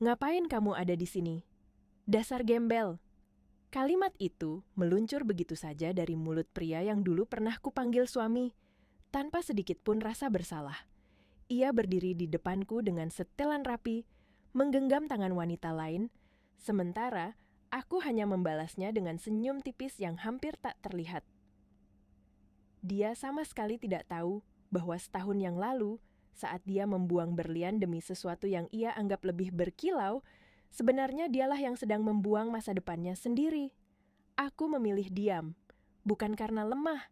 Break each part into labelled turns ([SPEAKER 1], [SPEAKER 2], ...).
[SPEAKER 1] Ngapain kamu ada di sini? Dasar gembel. Kalimat itu meluncur begitu saja dari mulut pria yang dulu pernah kupanggil suami, tanpa sedikit pun rasa bersalah. Ia berdiri di depanku dengan setelan rapi, menggenggam tangan wanita lain, sementara aku hanya membalasnya dengan senyum tipis yang hampir tak terlihat. Dia sama sekali tidak tahu bahwa setahun yang lalu, saat dia membuang berlian demi sesuatu yang ia anggap lebih berkilau, sebenarnya dialah yang sedang membuang masa depannya sendiri. Aku memilih diam, bukan karena lemah,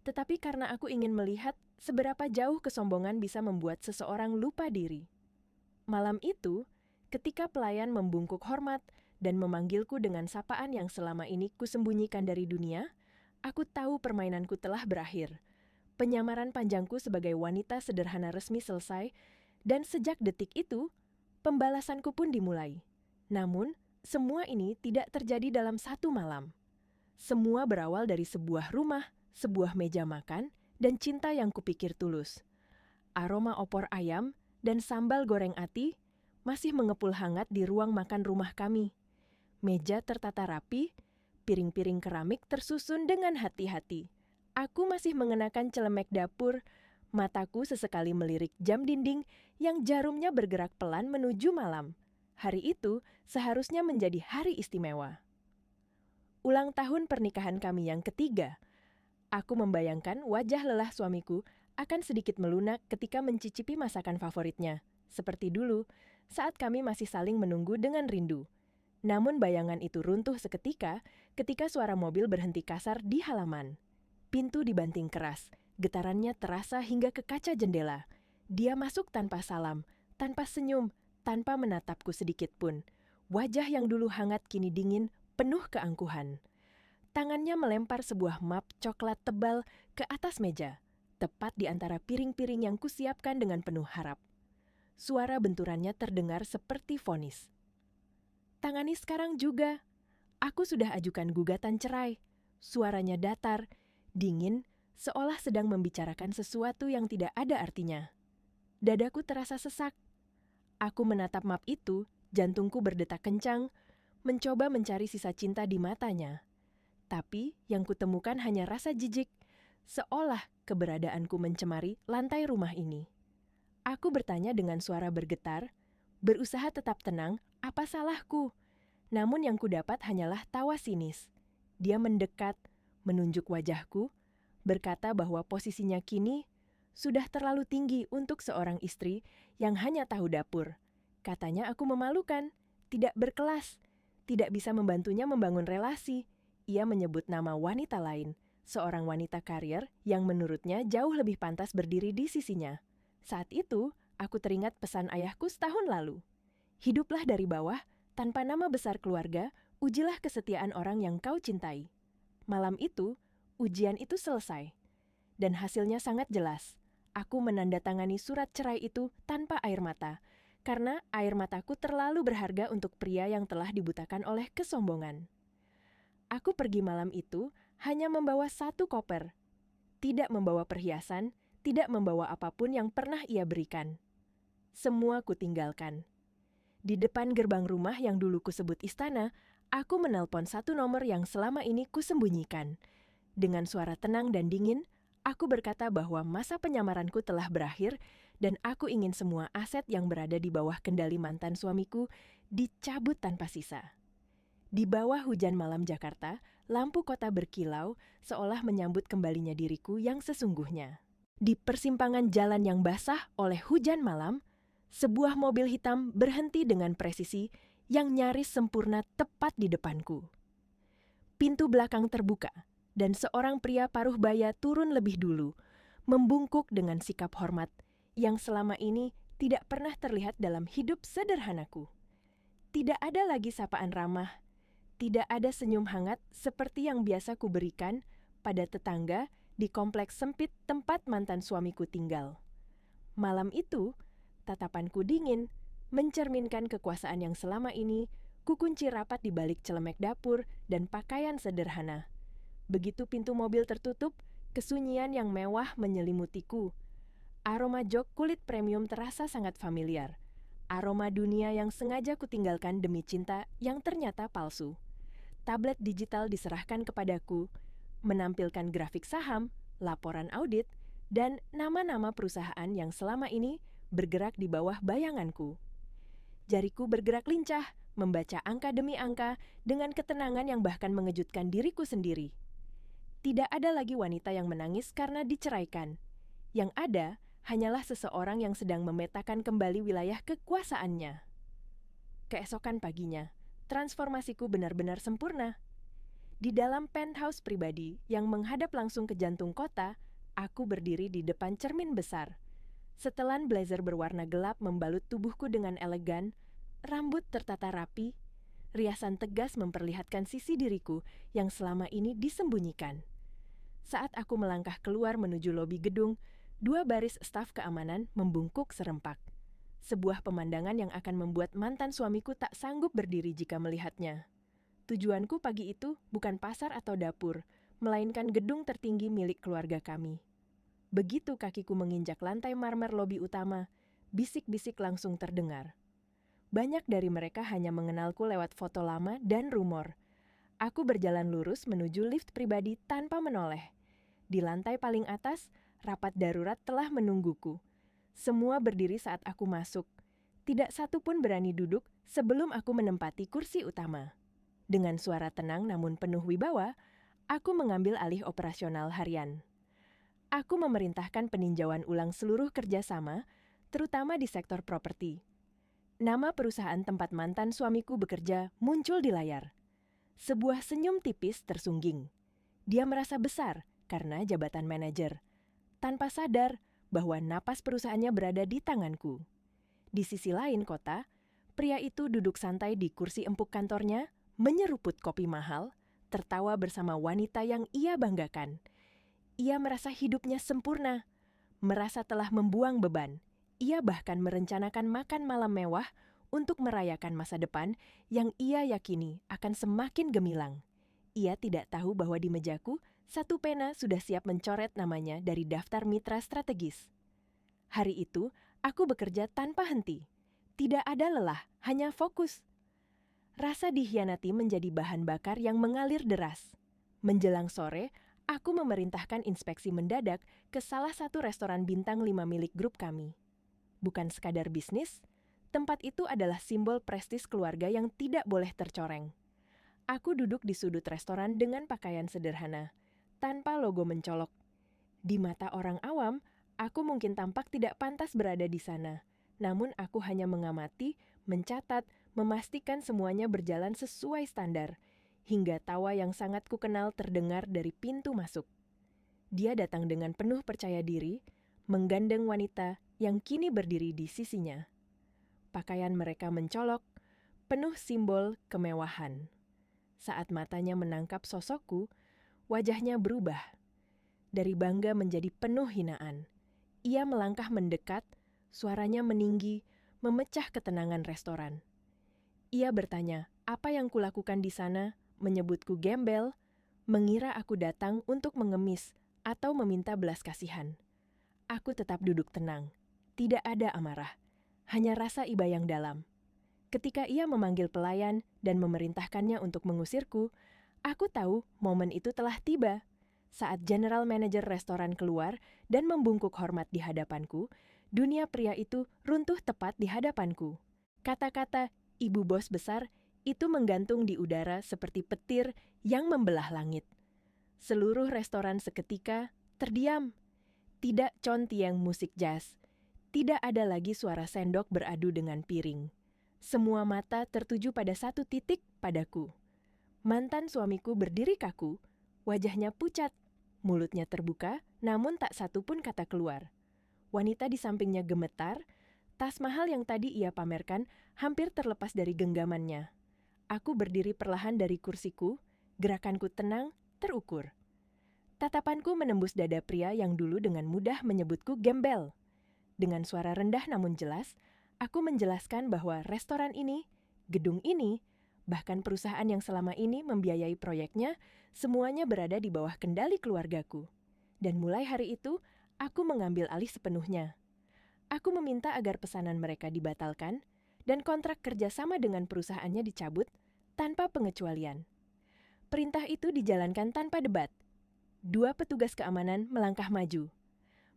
[SPEAKER 1] tetapi karena aku ingin melihat seberapa jauh kesombongan bisa membuat seseorang lupa diri. Malam itu, ketika pelayan membungkuk hormat dan memanggilku dengan sapaan yang selama ini kusembunyikan dari dunia, aku tahu permainanku telah berakhir. Penyamaran panjangku sebagai wanita sederhana resmi selesai, dan sejak detik itu, pembalasanku pun dimulai. Namun, semua ini tidak terjadi dalam satu malam. Semua berawal dari sebuah rumah, sebuah meja makan, dan cinta yang kupikir tulus. Aroma opor ayam dan sambal goreng ati masih mengepul hangat di ruang makan rumah kami. Meja tertata rapi, piring-piring keramik tersusun dengan hati-hati. Aku masih mengenakan celemek dapur, mataku sesekali melirik jam dinding yang jarumnya bergerak pelan menuju malam. Hari itu seharusnya menjadi hari istimewa. Ulang tahun pernikahan kami yang ketiga. Aku membayangkan wajah lelah suamiku akan sedikit melunak ketika mencicipi masakan favoritnya. Seperti dulu, saat kami masih saling menunggu dengan rindu. Namun bayangan itu runtuh seketika ketika suara mobil berhenti kasar di halaman. Pintu dibanting keras, getarannya terasa hingga ke kaca jendela. Dia masuk tanpa salam, tanpa senyum, tanpa menatapku sedikit pun. Wajah yang dulu hangat kini dingin, penuh keangkuhan. Tangannya melempar sebuah map coklat tebal ke atas meja, tepat di antara piring-piring yang kusiapkan dengan penuh harap. Suara benturannya terdengar seperti vonis. Tangani sekarang juga. Aku sudah ajukan gugatan cerai. Suaranya datar, dingin, seolah sedang membicarakan sesuatu yang tidak ada artinya. Dadaku terasa sesak. Aku menatap map itu, jantungku berdetak kencang, mencoba mencari sisa cinta di matanya. Tapi yang kutemukan hanya rasa jijik, seolah keberadaanku mencemari lantai rumah ini. Aku bertanya dengan suara bergetar, berusaha tetap tenang, apa salahku? Namun yang kudapat hanyalah tawa sinis. Dia mendekat, menunjuk wajahku, berkata bahwa posisinya kini sudah terlalu tinggi untuk seorang istri yang hanya tahu dapur. Katanya aku memalukan, tidak berkelas, tidak bisa membantunya membangun relasi. Ia menyebut nama wanita lain, seorang wanita karier yang menurutnya jauh lebih pantas berdiri di sisinya. Saat itu, aku teringat pesan ayahku setahun lalu. Hiduplah dari bawah, tanpa nama besar keluarga, ujilah kesetiaan orang yang kau cintai. Malam itu, ujian itu selesai. Dan hasilnya sangat jelas. Aku menandatangani surat cerai itu tanpa air mata, karena air mataku terlalu berharga untuk pria yang telah dibutakan oleh kesombongan. Aku pergi malam itu hanya membawa satu koper. Tidak membawa perhiasan, tidak membawa apapun yang pernah ia berikan. Semua kutinggalkan. Di depan gerbang rumah yang dulu kusebut istana, aku menelpon satu nomor yang selama ini kusembunyikan. Dengan suara tenang dan dingin, aku berkata bahwa masa penyamaranku telah berakhir dan aku ingin semua aset yang berada di bawah kendali mantan suamiku dicabut tanpa sisa. Di bawah hujan malam Jakarta, lampu kota berkilau seolah menyambut kembalinya diriku yang sesungguhnya. Di persimpangan jalan yang basah oleh hujan malam, sebuah mobil hitam berhenti dengan presisi yang nyaris sempurna tepat di depanku. Pintu belakang terbuka, dan seorang pria paruh baya turun lebih dulu, membungkuk dengan sikap hormat yang selama ini tidak pernah terlihat dalam hidup sederhanaku. Tidak ada lagi sapaan ramah, tidak ada senyum hangat seperti yang biasa kuberikan pada tetangga di kompleks sempit tempat mantan suamiku tinggal. Malam itu, tatapanku dingin, mencerminkan kekuasaan yang selama ini kukunci rapat di balik celemek dapur dan pakaian sederhana. Begitu pintu mobil tertutup, kesunyian yang mewah menyelimutiku. Aroma jok kulit premium terasa sangat familiar. Aroma dunia yang sengaja kutinggalkan demi cinta yang ternyata palsu. Tablet digital diserahkan kepadaku, menampilkan grafik saham, laporan audit, dan nama-nama perusahaan yang selama ini bergerak di bawah bayanganku. Jariku bergerak lincah, membaca angka demi angka dengan ketenangan yang bahkan mengejutkan diriku sendiri. Tidak ada lagi wanita yang menangis karena diceraikan. Yang ada hanyalah seseorang yang sedang memetakan kembali wilayah kekuasaannya. Keesokan paginya, transformasiku benar-benar sempurna. Di dalam penthouse pribadi yang menghadap langsung ke jantung kota, aku berdiri di depan cermin besar. Setelan blazer berwarna gelap membalut tubuhku dengan elegan, rambut tertata rapi, riasan tegas memperlihatkan sisi diriku yang selama ini disembunyikan. Saat aku melangkah keluar menuju lobi gedung, 2 baris staf keamanan membungkuk serempak. Sebuah pemandangan yang akan membuat mantan suamiku tak sanggup berdiri jika melihatnya. Tujuanku pagi itu bukan pasar atau dapur, melainkan gedung tertinggi milik keluarga kami. Begitu kakiku menginjak lantai marmer lobi utama, bisik-bisik langsung terdengar. Banyak dari mereka hanya mengenalku lewat foto lama dan rumor. Aku berjalan lurus menuju lift pribadi tanpa menoleh. Di lantai paling atas, rapat darurat telah menungguku. Semua berdiri saat aku masuk. Tidak satu pun berani duduk sebelum aku menempati kursi utama. Dengan suara tenang namun penuh wibawa, aku mengambil alih operasional harian. Aku memerintahkan peninjauan ulang seluruh kerjasama, terutama di sektor properti. Nama perusahaan tempat mantan suamiku bekerja muncul di layar. Sebuah senyum tipis tersungging. Dia merasa besar karena jabatan manajer, tanpa sadar bahwa napas perusahaannya berada di tanganku. Di sisi lain kota, pria itu duduk santai di kursi empuk kantornya, menyeruput kopi mahal, tertawa bersama wanita yang ia banggakan. Ia merasa hidupnya sempurna, merasa telah membuang beban. Ia bahkan merencanakan makan malam mewah untuk merayakan masa depan yang ia yakini akan semakin gemilang. Ia tidak tahu bahwa di mejaku, satu pena sudah siap mencoret namanya dari daftar mitra strategis. Hari itu, aku bekerja tanpa henti. Tidak ada lelah, hanya fokus. Rasa dikhianati menjadi bahan bakar yang mengalir deras. Menjelang sore, aku memerintahkan inspeksi mendadak ke salah satu restoran bintang 5 milik grup kami. Bukan sekadar bisnis, tempat itu adalah simbol prestis keluarga yang tidak boleh tercoreng. Aku duduk di sudut restoran dengan pakaian sederhana, tanpa logo mencolok. Di mata orang awam, aku mungkin tampak tidak pantas berada di sana. Namun aku hanya mengamati, mencatat, memastikan semuanya berjalan sesuai standar, hingga tawa yang sangat kukenal terdengar dari pintu masuk. Dia datang dengan penuh percaya diri, menggandeng wanita yang kini berdiri di sisinya. Pakaian mereka mencolok, penuh simbol kemewahan. Saat matanya menangkap sosokku, wajahnya berubah. Dari bangga menjadi penuh hinaan. Ia melangkah mendekat, suaranya meninggi, memecah ketenangan restoran. Ia bertanya, apa yang kulakukan di sana, menyebutku gembel, mengira aku datang untuk mengemis atau meminta belas kasihan. Aku tetap duduk tenang. Tidak ada amarah, hanya rasa iba yang dalam. Ketika ia memanggil pelayan dan memerintahkannya untuk mengusirku, aku tahu momen itu telah tiba. Saat general manager restoran keluar dan membungkuk hormat di hadapanku, dunia pria itu runtuh tepat di hadapanku. Kata-kata ibu bos besar itu menggantung di udara seperti petir yang membelah langit. Seluruh restoran seketika terdiam. Tidak contieng musik jazz. Tidak ada lagi suara sendok beradu dengan piring. Semua mata tertuju pada satu titik padaku. Mantan suamiku berdiri kaku, wajahnya pucat, mulutnya terbuka, namun tak satu pun kata keluar. Wanita di sampingnya gemetar, tas mahal yang tadi ia pamerkan hampir terlepas dari genggamannya. Aku berdiri perlahan dari kursiku, gerakanku tenang, terukur. Tatapanku menembus dada pria yang dulu dengan mudah menyebutku gembel. Dengan suara rendah namun jelas, aku menjelaskan bahwa restoran ini, gedung ini, bahkan perusahaan yang selama ini membiayai proyeknya, semuanya berada di bawah kendali keluargaku. Dan mulai hari itu, aku mengambil alih sepenuhnya. Aku meminta agar pesanan mereka dibatalkan, dan kontrak kerja sama dengan perusahaannya dicabut tanpa pengecualian. Perintah itu dijalankan tanpa debat. 2 petugas keamanan melangkah maju.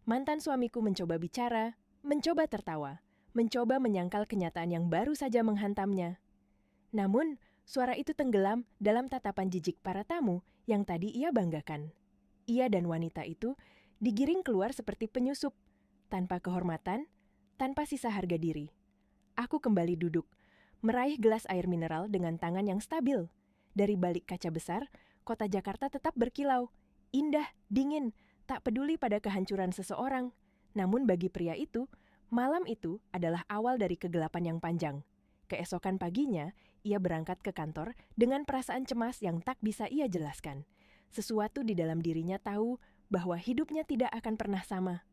[SPEAKER 1] Mantan suamiku mencoba bicara, mencoba tertawa, mencoba menyangkal kenyataan yang baru saja menghantamnya. Namun, suara itu tenggelam dalam tatapan jijik para tamu yang tadi ia banggakan. Ia dan wanita itu digiring keluar seperti penyusup, tanpa kehormatan, tanpa sisa harga diri. Aku kembali duduk, meraih gelas air mineral dengan tangan yang stabil. Dari balik kaca besar, kota Jakarta tetap berkilau, indah, dingin, tak peduli pada kehancuran seseorang. Namun bagi pria itu, malam itu adalah awal dari kegelapan yang panjang. Keesokan paginya, ia berangkat ke kantor dengan perasaan cemas yang tak bisa ia jelaskan. Sesuatu di dalam dirinya tahu bahwa hidupnya tidak akan pernah sama.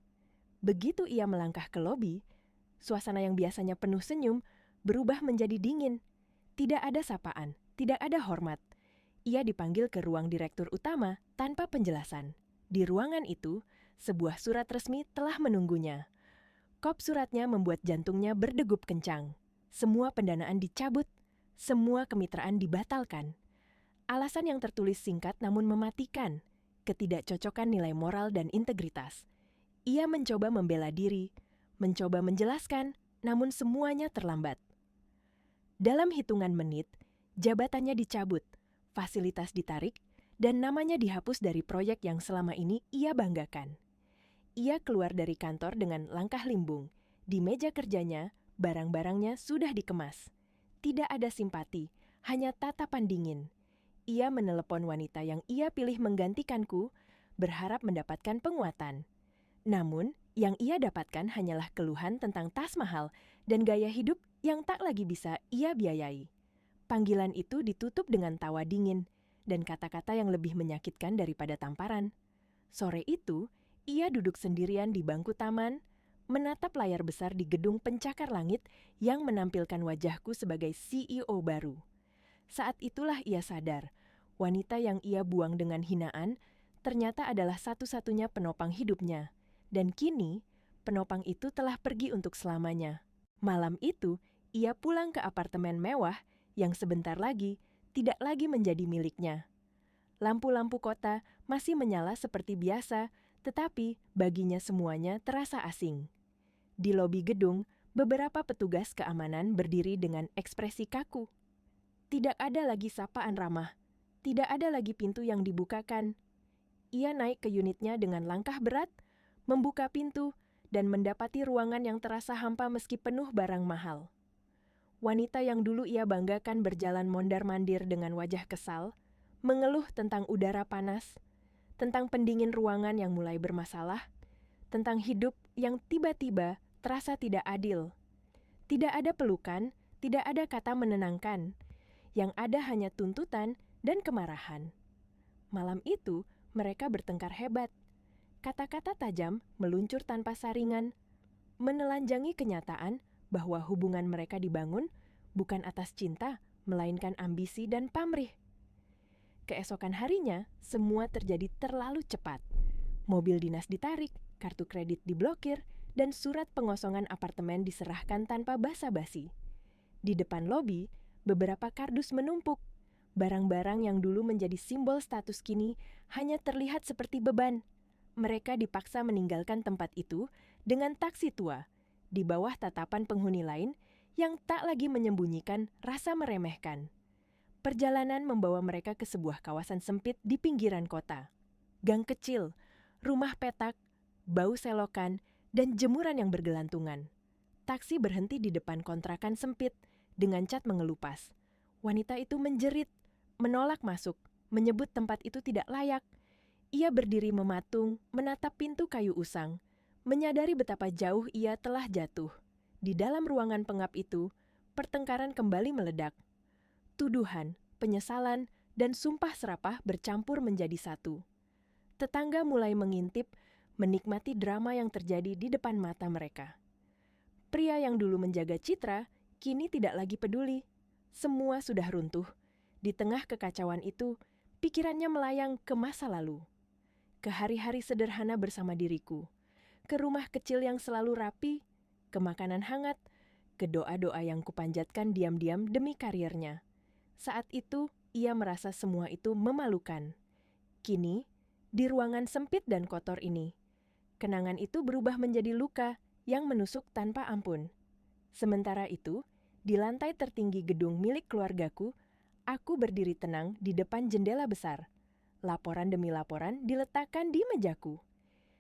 [SPEAKER 1] Begitu ia melangkah ke lobi, suasana yang biasanya penuh senyum berubah menjadi dingin. Tidak ada sapaan, tidak ada hormat. Ia dipanggil ke ruang direktur utama tanpa penjelasan. Di ruangan itu, sebuah surat resmi telah menunggunya. Kop suratnya membuat jantungnya berdegup kencang. Semua pendanaan dicabut, semua kemitraan dibatalkan. Alasan yang tertulis singkat namun mematikan, ketidakcocokan nilai moral dan integritas. Ia mencoba membela diri, mencoba menjelaskan, namun semuanya terlambat. Dalam hitungan menit, jabatannya dicabut, fasilitas ditarik, dan namanya dihapus dari proyek yang selama ini ia banggakan. Ia keluar dari kantor dengan langkah limbung. Di meja kerjanya, barang-barangnya sudah dikemas. Tidak ada simpati, hanya tatapan dingin. Ia menelepon wanita yang ia pilih menggantikanku, berharap mendapatkan penguatan. Namun, yang ia dapatkan hanyalah keluhan tentang tas mahal dan gaya hidup yang tak lagi bisa ia biayai. Panggilan itu ditutup dengan tawa dingin dan kata-kata yang lebih menyakitkan daripada tamparan. Sore itu, ia duduk sendirian di bangku taman, menatap layar besar di gedung pencakar langit yang menampilkan wajahku sebagai CEO baru. Saat itulah ia sadar, wanita yang ia buang dengan hinaan ternyata adalah satu-satunya penopang hidupnya. Dan kini, penopang itu telah pergi untuk selamanya. Malam itu, ia pulang ke apartemen mewah yang sebentar lagi tidak lagi menjadi miliknya. Lampu-lampu kota masih menyala seperti biasa, tetapi baginya semuanya terasa asing. Di lobi gedung, beberapa petugas keamanan berdiri dengan ekspresi kaku. Tidak ada lagi sapaan ramah. Tidak ada lagi pintu yang dibukakan. Ia naik ke unitnya dengan langkah berat, membuka pintu, dan mendapati ruangan yang terasa hampa meski penuh barang mahal. Wanita yang dulu ia banggakan berjalan mondar-mandir dengan wajah kesal, mengeluh tentang udara panas, tentang pendingin ruangan yang mulai bermasalah, tentang hidup yang tiba-tiba terasa tidak adil. Tidak ada pelukan, tidak ada kata menenangkan. Yang ada hanya tuntutan dan kemarahan. Malam itu, mereka bertengkar hebat. Kata-kata tajam meluncur tanpa saringan, menelanjangi kenyataan bahwa hubungan mereka dibangun bukan atas cinta, melainkan ambisi dan pamrih. Keesokan harinya, semua terjadi terlalu cepat. Mobil dinas ditarik, kartu kredit diblokir, dan surat pengosongan apartemen diserahkan tanpa basa-basi. Di depan lobi, beberapa kardus menumpuk. Barang-barang yang dulu menjadi simbol status kini hanya terlihat seperti beban. Mereka dipaksa meninggalkan tempat itu dengan taksi tua, di bawah tatapan penghuni lain yang tak lagi menyembunyikan rasa meremehkan. Perjalanan membawa mereka ke sebuah kawasan sempit di pinggiran kota. Gang kecil, rumah petak, bau selokan, dan jemuran yang bergelantungan. Taksi berhenti di depan kontrakan sempit, dengan cat mengelupas. Wanita itu menjerit, menolak masuk, menyebut tempat itu tidak layak. Ia berdiri mematung, menatap pintu kayu usang, menyadari betapa jauh ia telah jatuh. Di dalam ruangan pengap itu, pertengkaran kembali meledak. Tuduhan, penyesalan, dan sumpah serapah bercampur menjadi satu. Tetangga mulai mengintip, menikmati drama yang terjadi di depan mata mereka. Pria yang dulu menjaga citra, kini tidak lagi peduli. Semua sudah runtuh. Di tengah kekacauan itu, pikirannya melayang ke masa lalu. Ke hari-hari sederhana bersama diriku. Ke rumah kecil yang selalu rapi, ke makanan hangat, ke doa-doa yang kupanjatkan diam-diam demi karirnya. Saat itu, ia merasa semua itu memalukan. Kini, di ruangan sempit dan kotor ini, kenangan itu berubah menjadi luka yang menusuk tanpa ampun. Sementara itu, di lantai tertinggi gedung milik keluargaku, aku berdiri tenang di depan jendela besar. Laporan demi laporan diletakkan di mejaku.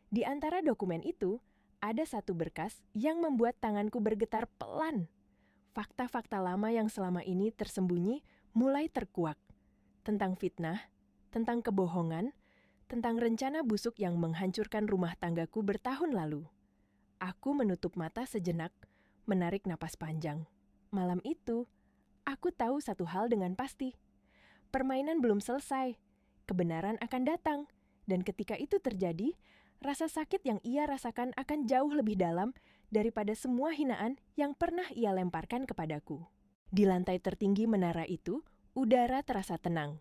[SPEAKER 1] Di antara dokumen itu, ada satu berkas yang membuat tanganku bergetar pelan. Fakta-fakta lama yang selama ini tersembunyi mulai terkuak. Tentang fitnah, tentang kebohongan, tentang rencana busuk yang menghancurkan rumah tanggaku bertahun lalu. Aku menutup mata sejenak, menarik napas panjang. Malam itu, aku tahu satu hal dengan pasti. Permainan belum selesai. Kebenaran akan datang. Dan ketika itu terjadi, rasa sakit yang ia rasakan akan jauh lebih dalam daripada semua hinaan yang pernah ia lemparkan kepadaku. Di lantai tertinggi menara itu, udara terasa tenang.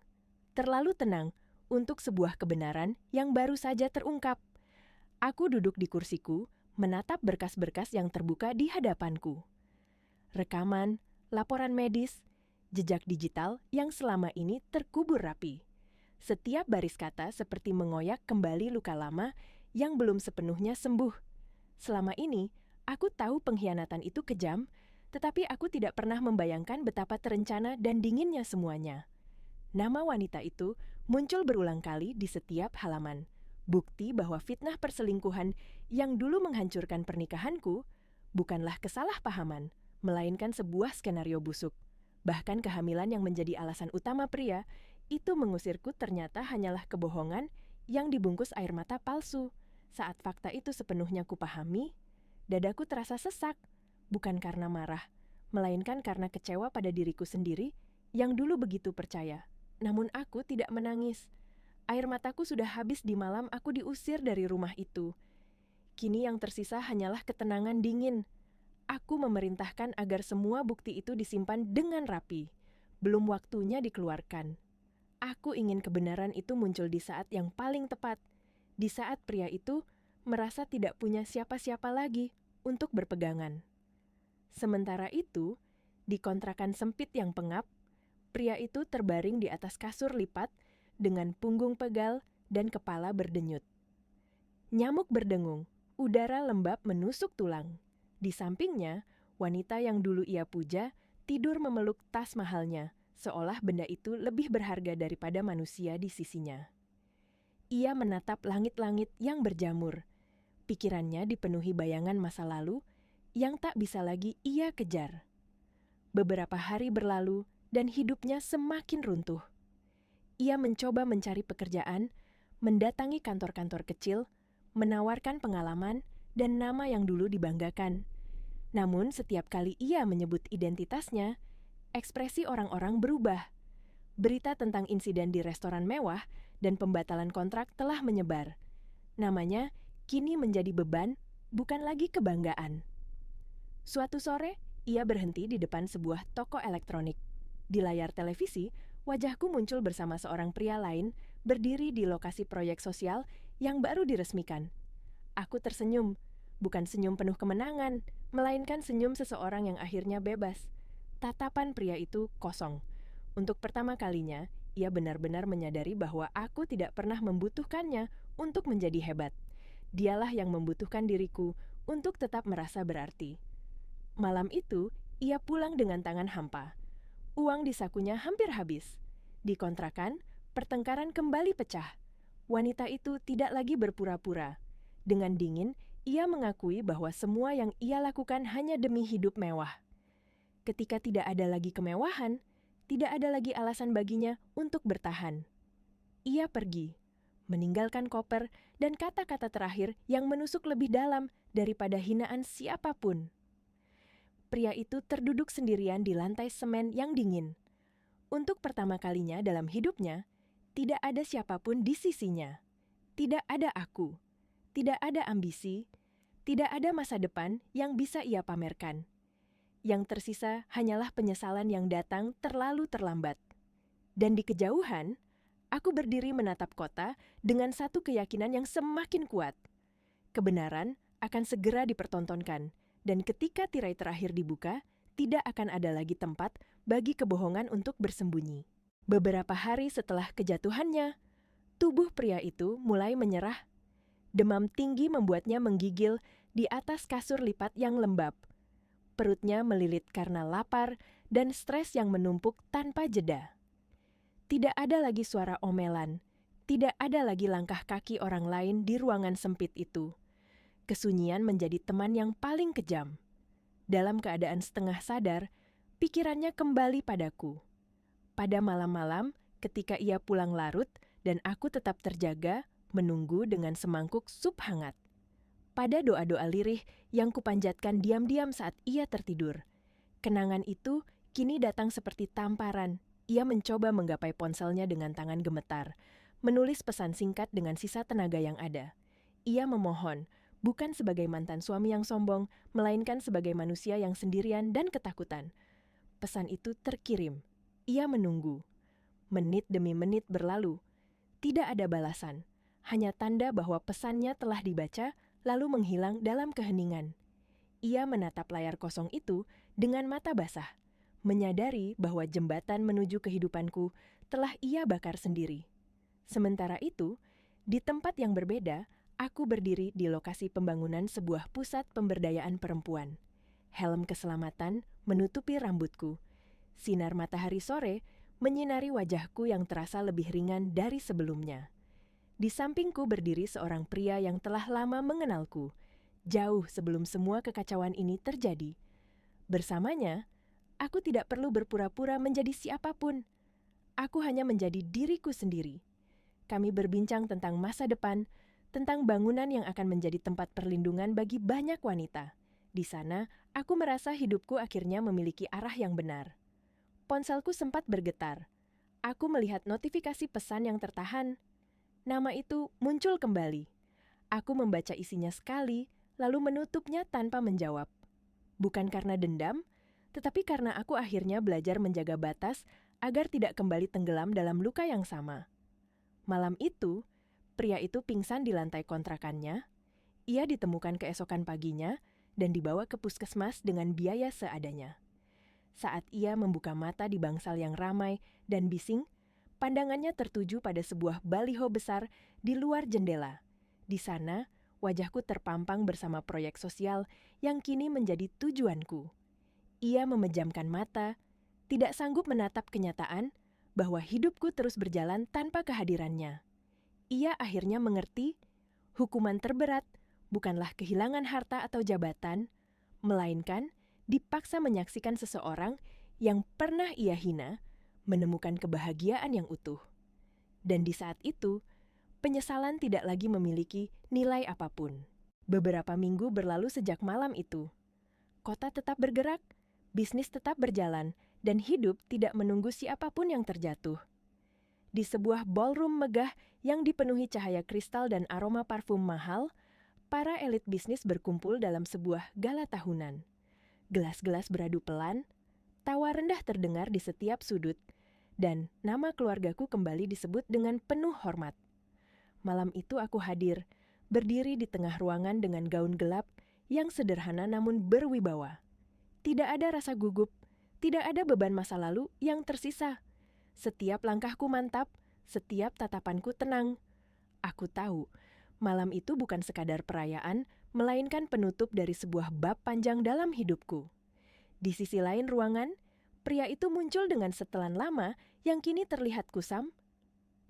[SPEAKER 1] Terlalu tenang untuk sebuah kebenaran yang baru saja terungkap. Aku duduk di kursiku, menatap berkas-berkas yang terbuka di hadapanku. Rekaman, laporan medis, jejak digital yang selama ini terkubur rapi. Setiap baris kata seperti mengoyak kembali luka lama yang belum sepenuhnya sembuh. Selama ini, aku tahu pengkhianatan itu kejam, tetapi aku tidak pernah membayangkan betapa terencana dan dinginnya semuanya. Nama wanita itu muncul berulang kali di setiap halaman. Bukti bahwa fitnah perselingkuhan yang dulu menghancurkan pernikahanku bukanlah kesalahpahaman, melainkan sebuah skenario busuk. Bahkan kehamilan yang menjadi alasan utama pria itu mengusirku ternyata hanyalah kebohongan yang dibungkus air mata palsu. Saat fakta itu sepenuhnya kupahami, dadaku terasa sesak, bukan karena marah, melainkan karena kecewa pada diriku sendiri yang dulu begitu percaya. Namun aku tidak menangis. Air mataku sudah habis di malam aku diusir dari rumah itu. Kini yang tersisa hanyalah ketenangan dingin. Aku memerintahkan agar semua bukti itu disimpan dengan rapi. Belum waktunya dikeluarkan. Aku ingin kebenaran itu muncul di saat yang paling tepat. Di saat pria itu merasa tidak punya siapa-siapa lagi untuk berpegangan. Sementara itu, di kontrakan sempit yang pengap, pria itu terbaring di atas kasur lipat dengan punggung pegal dan kepala berdenyut. Nyamuk berdengung, udara lembab menusuk tulang. Di sampingnya, wanita yang dulu ia puja tidur memeluk tas mahalnya, seolah benda itu lebih berharga daripada manusia di sisinya. Ia menatap langit-langit yang berjamur. Pikirannya dipenuhi bayangan masa lalu yang tak bisa lagi ia kejar. Beberapa hari berlalu dan hidupnya semakin runtuh. Ia mencoba mencari pekerjaan, mendatangi kantor-kantor kecil, menawarkan pengalaman dan nama yang dulu dibanggakan. Namun setiap kali ia menyebut identitasnya, ekspresi orang-orang berubah. Berita tentang insiden di restoran mewah dan pembatalan kontrak telah menyebar. Namanya kini menjadi beban, bukan lagi kebanggaan. Suatu sore, ia berhenti di depan sebuah toko elektronik. Di layar televisi, wajahku muncul bersama seorang pria lain berdiri di lokasi proyek sosial yang baru diresmikan. Aku tersenyum, bukan senyum penuh kemenangan, melainkan senyum seseorang yang akhirnya bebas. Tatapan pria itu kosong. Untuk pertama kalinya, ia benar-benar menyadari bahwa aku tidak pernah membutuhkannya untuk menjadi hebat. Dialah yang membutuhkan diriku untuk tetap merasa berarti. Malam itu, ia pulang dengan tangan hampa. Uang di sakunya hampir habis. Di kontrakan, pertengkaran kembali pecah. Wanita itu tidak lagi berpura-pura. Dengan dingin, ia mengakui bahwa semua yang ia lakukan hanya demi hidup mewah. Ketika tidak ada lagi kemewahan, tidak ada lagi alasan baginya untuk bertahan. Ia pergi, meninggalkan koper dan kata-kata terakhir yang menusuk lebih dalam daripada hinaan siapapun. Pria itu terduduk sendirian di lantai semen yang dingin. Untuk pertama kalinya dalam hidupnya, tidak ada siapapun di sisinya. Tidak ada aku, tidak ada ambisi, tidak ada masa depan yang bisa ia pamerkan. Yang tersisa hanyalah penyesalan yang datang terlalu terlambat. Dan di kejauhan, aku berdiri menatap kota dengan satu keyakinan yang semakin kuat. Kebenaran akan segera dipertontonkan, Dan ketika tirai terakhir dibuka, tidak akan ada lagi tempat bagi kebohongan untuk bersembunyi. Beberapa hari setelah kejatuhannya, tubuh pria itu mulai menyerah. Demam tinggi membuatnya menggigil di atas kasur lipat yang lembab. Perutnya melilit karena lapar dan stres yang menumpuk tanpa jeda. Tidak ada lagi suara omelan, tidak ada lagi langkah kaki orang lain di ruangan sempit itu. Kesunyian menjadi teman yang paling kejam. Dalam keadaan setengah sadar, pikirannya kembali padaku. Pada malam-malam, ketika ia pulang larut dan aku tetap terjaga, menunggu dengan semangkuk sup hangat. Pada doa-doa lirih yang kupanjatkan diam-diam saat ia tertidur. Kenangan itu kini datang seperti tamparan. Ia mencoba menggapai ponselnya dengan tangan gemetar, menulis pesan singkat dengan sisa tenaga yang ada. Ia memohon, bukan sebagai mantan suami yang sombong, melainkan sebagai manusia yang sendirian dan ketakutan. Pesan itu terkirim. Ia menunggu. Menit demi menit berlalu. Tidak ada balasan. Hanya tanda bahwa pesannya telah dibaca, lalu menghilang dalam keheningan. Ia menatap layar kosong itu dengan mata basah, menyadari bahwa jembatan menuju kehidupanku telah ia bakar sendiri. Sementara itu, di tempat yang berbeda, aku berdiri di lokasi pembangunan sebuah pusat pemberdayaan perempuan. Helm keselamatan menutupi rambutku. Sinar matahari sore menyinari wajahku yang terasa lebih ringan dari sebelumnya. Di sampingku berdiri seorang pria yang telah lama mengenalku, jauh sebelum semua kekacauan ini terjadi. Bersamanya, aku tidak perlu berpura-pura menjadi siapapun. Aku hanya menjadi diriku sendiri. Kami berbincang tentang masa depan, tentang bangunan yang akan menjadi tempat perlindungan bagi banyak wanita. Di sana, aku merasa hidupku akhirnya memiliki arah yang benar. Ponselku sempat bergetar. Aku melihat notifikasi pesan yang tertahan. Nama itu muncul kembali. Aku membaca isinya sekali, lalu menutupnya tanpa menjawab. Bukan karena dendam, tetapi karena aku akhirnya belajar menjaga batas agar tidak kembali tenggelam dalam luka yang sama. Malam itu, pria itu pingsan di lantai kontrakannya. Ia ditemukan keesokan paginya dan dibawa ke puskesmas dengan biaya seadanya. Saat ia membuka mata di bangsal yang ramai dan bising, pandangannya tertuju pada sebuah baliho besar di luar jendela. Di sana, wajahku terpampang bersama proyek sosial yang kini menjadi tujuanku. Ia memejamkan mata, tidak sanggup menatap kenyataan bahwa hidupku terus berjalan tanpa kehadirannya. Ia akhirnya mengerti, hukuman terberat bukanlah kehilangan harta atau jabatan, melainkan dipaksa menyaksikan seseorang yang pernah ia hina menemukan kebahagiaan yang utuh. Dan di saat itu, penyesalan tidak lagi memiliki nilai apapun. Beberapa minggu berlalu sejak malam itu. Kota tetap bergerak, bisnis tetap berjalan, dan hidup tidak menunggu siapapun yang terjatuh. Di sebuah ballroom megah yang dipenuhi cahaya kristal dan aroma parfum mahal, para elit bisnis berkumpul dalam sebuah gala tahunan. Gelas-gelas beradu pelan, tawa rendah terdengar di setiap sudut, dan nama keluargaku kembali disebut dengan penuh hormat. Malam itu aku hadir, berdiri di tengah ruangan dengan gaun gelap yang sederhana namun berwibawa. Tidak ada rasa gugup, tidak ada beban masa lalu yang tersisa. Setiap langkahku mantap, setiap tatapanku tenang. Aku tahu, malam itu bukan sekadar perayaan, melainkan penutup dari sebuah bab panjang dalam hidupku. Di sisi lain ruangan, pria itu muncul dengan setelan lama yang kini terlihat kusam.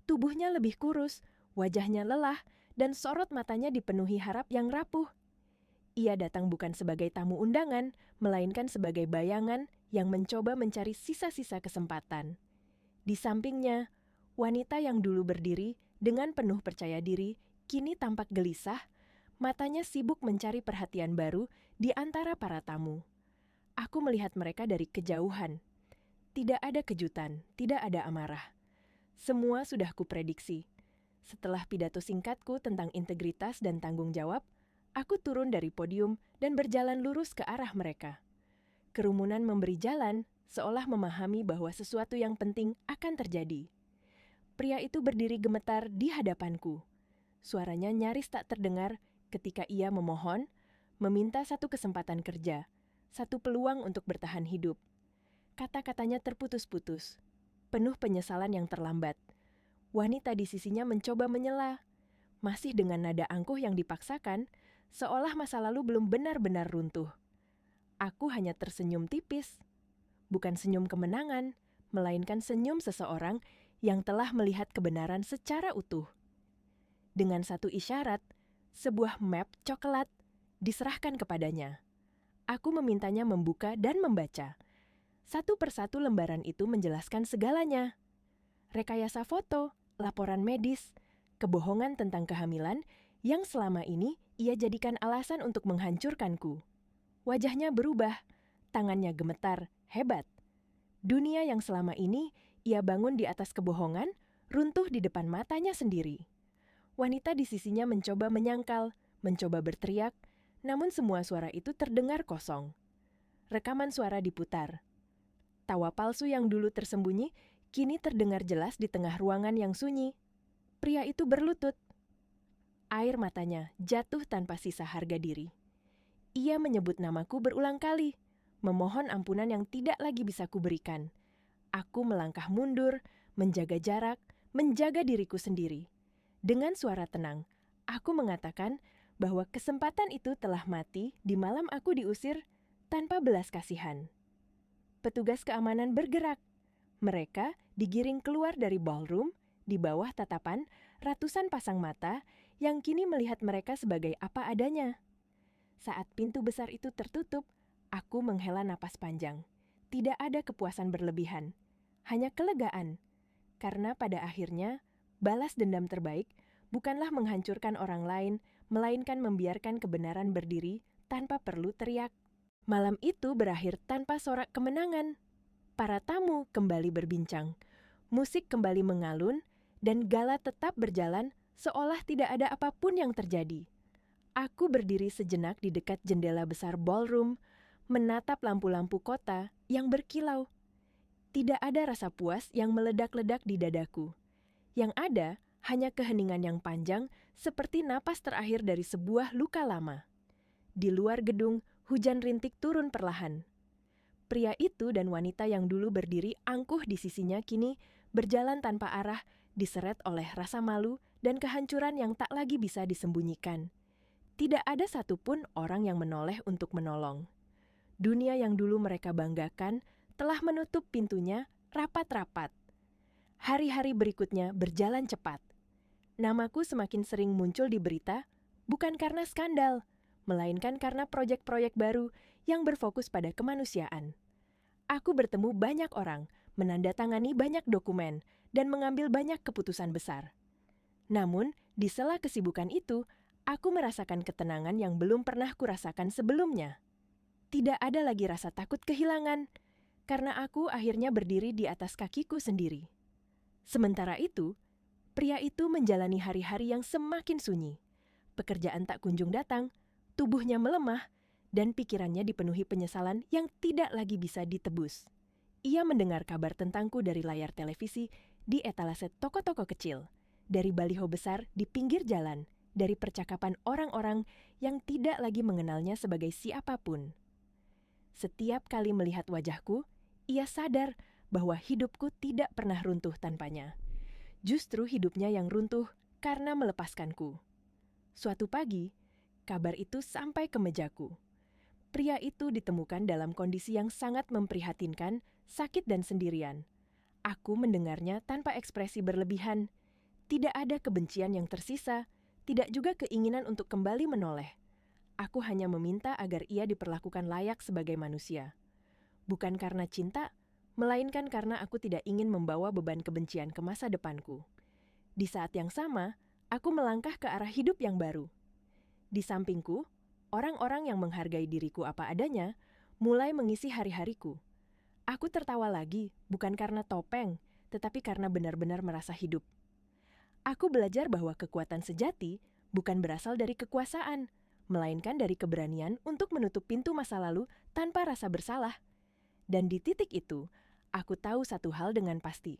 [SPEAKER 1] Tubuhnya lebih kurus, wajahnya lelah, dan sorot matanya dipenuhi harap yang rapuh. Ia datang bukan sebagai tamu undangan, melainkan sebagai bayangan yang mencoba mencari sisa-sisa kesempatan. Di sampingnya, wanita yang dulu berdiri dengan penuh percaya diri, kini tampak gelisah, matanya sibuk mencari perhatian baru di antara para tamu. Aku melihat mereka dari kejauhan. Tidak ada kejutan, tidak ada amarah. Semua sudah kuprediksi. Setelah pidato singkatku tentang integritas dan tanggung jawab, aku turun dari podium dan berjalan lurus ke arah mereka. Kerumunan memberi jalan, seolah memahami bahwa sesuatu yang penting akan terjadi. Pria itu berdiri gemetar di hadapanku. Suaranya nyaris tak terdengar ketika ia memohon, meminta satu kesempatan kerja, satu peluang untuk bertahan hidup. Kata-katanya terputus-putus, penuh penyesalan yang terlambat. Wanita di sisinya mencoba menyela, masih dengan nada angkuh yang dipaksakan, seolah masa lalu belum benar-benar runtuh. Aku hanya tersenyum tipis, bukan senyum kemenangan, melainkan senyum seseorang yang telah melihat kebenaran secara utuh. Dengan satu isyarat, sebuah map coklat diserahkan kepadanya. Aku memintanya membuka dan membaca. Satu persatu lembaran itu menjelaskan segalanya. Rekayasa foto, laporan medis, kebohongan tentang kehamilan yang selama ini ia jadikan alasan untuk menghancurkanku. Wajahnya berubah, tangannya gemetar, hebat. Dunia yang selama ini ia bangun di atas kebohongan, runtuh di depan matanya sendiri. Wanita di sisinya mencoba menyangkal, mencoba berteriak, namun semua suara itu terdengar kosong. Rekaman suara diputar. Tawa palsu yang dulu tersembunyi, kini terdengar jelas di tengah ruangan yang sunyi. Pria itu berlutut. Air matanya jatuh tanpa sisa harga diri. Ia menyebut namaku berulang kali, memohon ampunan yang tidak lagi bisa kuberikan. Aku melangkah mundur, menjaga jarak, menjaga diriku sendiri. Dengan suara tenang, aku mengatakan bahwa kesempatan itu telah mati di malam aku diusir tanpa belas kasihan. Petugas keamanan bergerak. Mereka digiring keluar dari ballroom di bawah tatapan ratusan pasang mata yang kini melihat mereka sebagai apa adanya. Saat pintu besar itu tertutup, aku menghela napas panjang. Tidak ada kepuasan berlebihan, hanya kelegaan. Karena pada akhirnya, balas dendam terbaik bukanlah menghancurkan orang lain, melainkan membiarkan kebenaran berdiri tanpa perlu teriak. Malam itu berakhir tanpa sorak kemenangan. Para tamu kembali berbincang. Musik kembali mengalun, dan gala tetap berjalan seolah tidak ada apapun yang terjadi. Aku berdiri sejenak di dekat jendela besar ballroom, menatap lampu-lampu kota yang berkilau. Tidak ada rasa puas yang meledak-ledak di dadaku. Yang ada hanya keheningan yang panjang seperti napas terakhir dari sebuah luka lama. Di luar gedung, hujan rintik turun perlahan. Pria itu dan wanita yang dulu berdiri angkuh di sisinya kini berjalan tanpa arah, diseret oleh rasa malu dan kehancuran yang tak lagi bisa disembunyikan. Tidak ada satupun orang yang menoleh untuk menolong. Dunia yang dulu mereka banggakan telah menutup pintunya rapat-rapat. Hari-hari berikutnya berjalan cepat. Namaku semakin sering muncul di berita, bukan karena skandal, melainkan karena proyek-proyek baru yang berfokus pada kemanusiaan. Aku bertemu banyak orang, menandatangani banyak dokumen, dan mengambil banyak keputusan besar. Namun, di sela kesibukan itu, aku merasakan ketenangan yang belum pernah kurasakan sebelumnya. Tidak ada lagi rasa takut kehilangan, karena aku akhirnya berdiri di atas kakiku sendiri. Sementara itu, pria itu menjalani hari-hari yang semakin sunyi. Pekerjaan tak kunjung datang, tubuhnya melemah, dan pikirannya dipenuhi penyesalan yang tidak lagi bisa ditebus. Ia mendengar kabar tentangku dari layar televisi di etalase toko-toko kecil, dari baliho besar di pinggir jalan, dari percakapan orang-orang yang tidak lagi mengenalnya sebagai siapapun. Setiap kali melihat wajahku, ia sadar bahwa hidupku tidak pernah runtuh tanpanya. Justru hidupnya yang runtuh karena melepaskanku. Suatu pagi, kabar itu sampai ke mejaku. Pria itu ditemukan dalam kondisi yang sangat memprihatinkan, sakit dan sendirian. Aku mendengarnya tanpa ekspresi berlebihan. Tidak ada kebencian yang tersisa, tidak juga keinginan untuk kembali menoleh. Aku hanya meminta agar ia diperlakukan layak sebagai manusia. Bukan karena cinta, melainkan karena aku tidak ingin membawa beban kebencian ke masa depanku. Di saat yang sama, aku melangkah ke arah hidup yang baru. Di sampingku, orang-orang yang menghargai diriku apa adanya mulai mengisi hari-hariku. Aku tertawa lagi, bukan karena topeng, tetapi karena benar-benar merasa hidup. Aku belajar bahwa kekuatan sejati bukan berasal dari kekuasaan, melainkan dari keberanian untuk menutup pintu masa lalu tanpa rasa bersalah. Dan di titik itu, aku tahu satu hal dengan pasti.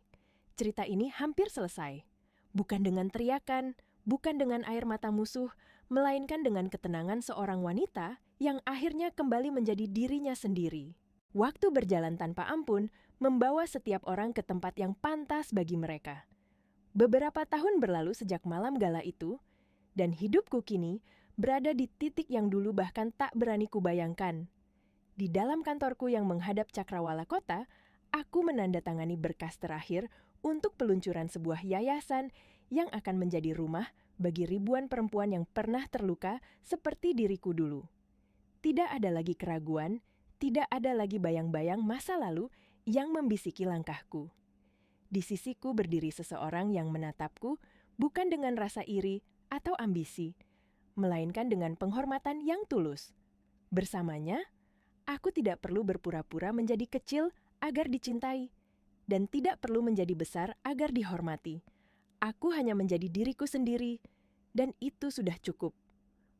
[SPEAKER 1] Cerita ini hampir selesai. Bukan dengan teriakan, bukan dengan air mata musuh, melainkan dengan ketenangan seorang wanita yang akhirnya kembali menjadi dirinya sendiri. Waktu berjalan tanpa ampun membawa setiap orang ke tempat yang pantas bagi mereka. Beberapa tahun berlalu sejak malam gala itu, dan hidupku kini berada di titik yang dulu bahkan tak berani kubayangkan. Di dalam kantorku yang menghadap Cakrawala Kota, aku menandatangani berkas terakhir untuk peluncuran sebuah yayasan yang akan menjadi rumah bagi ribuan perempuan yang pernah terluka seperti diriku dulu. Tidak ada lagi keraguan, tidak ada lagi bayang-bayang masa lalu yang membisiki langkahku. Di sisiku berdiri seseorang yang menatapku bukan dengan rasa iri atau ambisi, melainkan dengan penghormatan yang tulus. Bersamanya, aku tidak perlu berpura-pura menjadi kecil agar dicintai, dan tidak perlu menjadi besar agar dihormati. Aku hanya menjadi diriku sendiri, dan itu sudah cukup.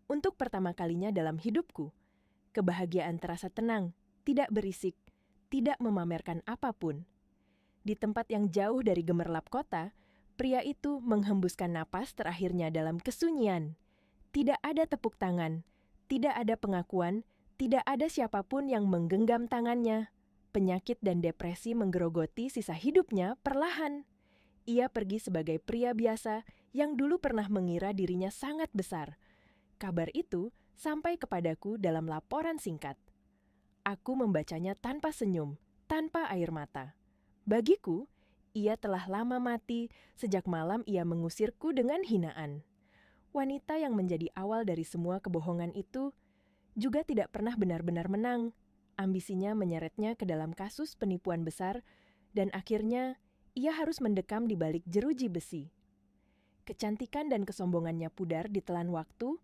[SPEAKER 1] Untuk pertama kalinya dalam hidupku, kebahagiaan terasa tenang, tidak berisik, tidak memamerkan apapun. Di tempat yang jauh dari gemerlap kota, pria itu menghembuskan napas terakhirnya dalam kesunyian. Tidak ada tepuk tangan, tidak ada pengakuan, tidak ada siapapun yang menggenggam tangannya. Penyakit dan depresi menggerogoti sisa hidupnya perlahan. Ia pergi sebagai pria biasa yang dulu pernah mengira dirinya sangat besar. Kabar itu sampai kepadaku dalam laporan singkat. Aku membacanya tanpa senyum, tanpa air mata. Bagiku, ia telah lama mati sejak malam ia mengusirku dengan hinaan. Wanita yang menjadi awal dari semua kebohongan itu juga tidak pernah benar-benar menang. Ambisinya menyeretnya ke dalam kasus penipuan besar, dan akhirnya ia harus mendekam di balik jeruji besi. Kecantikan dan kesombongannya pudar ditelan waktu,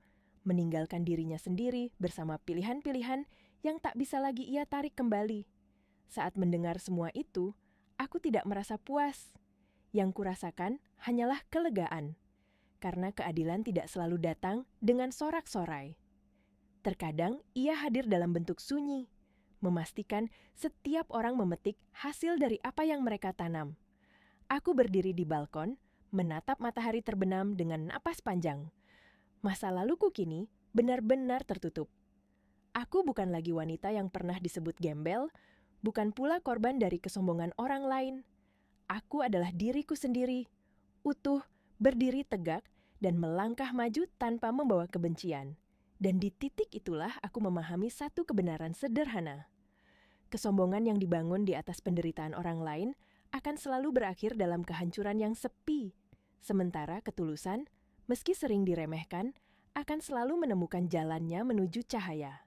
[SPEAKER 1] meninggalkan dirinya sendiri bersama pilihan-pilihan yang tak bisa lagi ia tarik kembali. Saat mendengar semua itu, aku tidak merasa puas. Yang kurasakan hanyalah kelegaan, karena keadilan tidak selalu datang dengan sorak-sorai. Terkadang ia hadir dalam bentuk sunyi, memastikan setiap orang memetik hasil dari apa yang mereka tanam. Aku berdiri di balkon, menatap matahari terbenam dengan napas panjang. Masa laluku kini benar-benar tertutup. Aku bukan lagi wanita yang pernah disebut gembel, bukan pula korban dari kesombongan orang lain. Aku adalah diriku sendiri, utuh, berdiri tegak, dan melangkah maju tanpa membawa kebencian. Dan di titik itulah aku memahami satu kebenaran sederhana. Kesombongan yang dibangun di atas penderitaan orang lain akan selalu berakhir dalam kehancuran yang sepi. Sementara ketulusan, meski sering diremehkan, akan selalu menemukan jalannya menuju cahaya.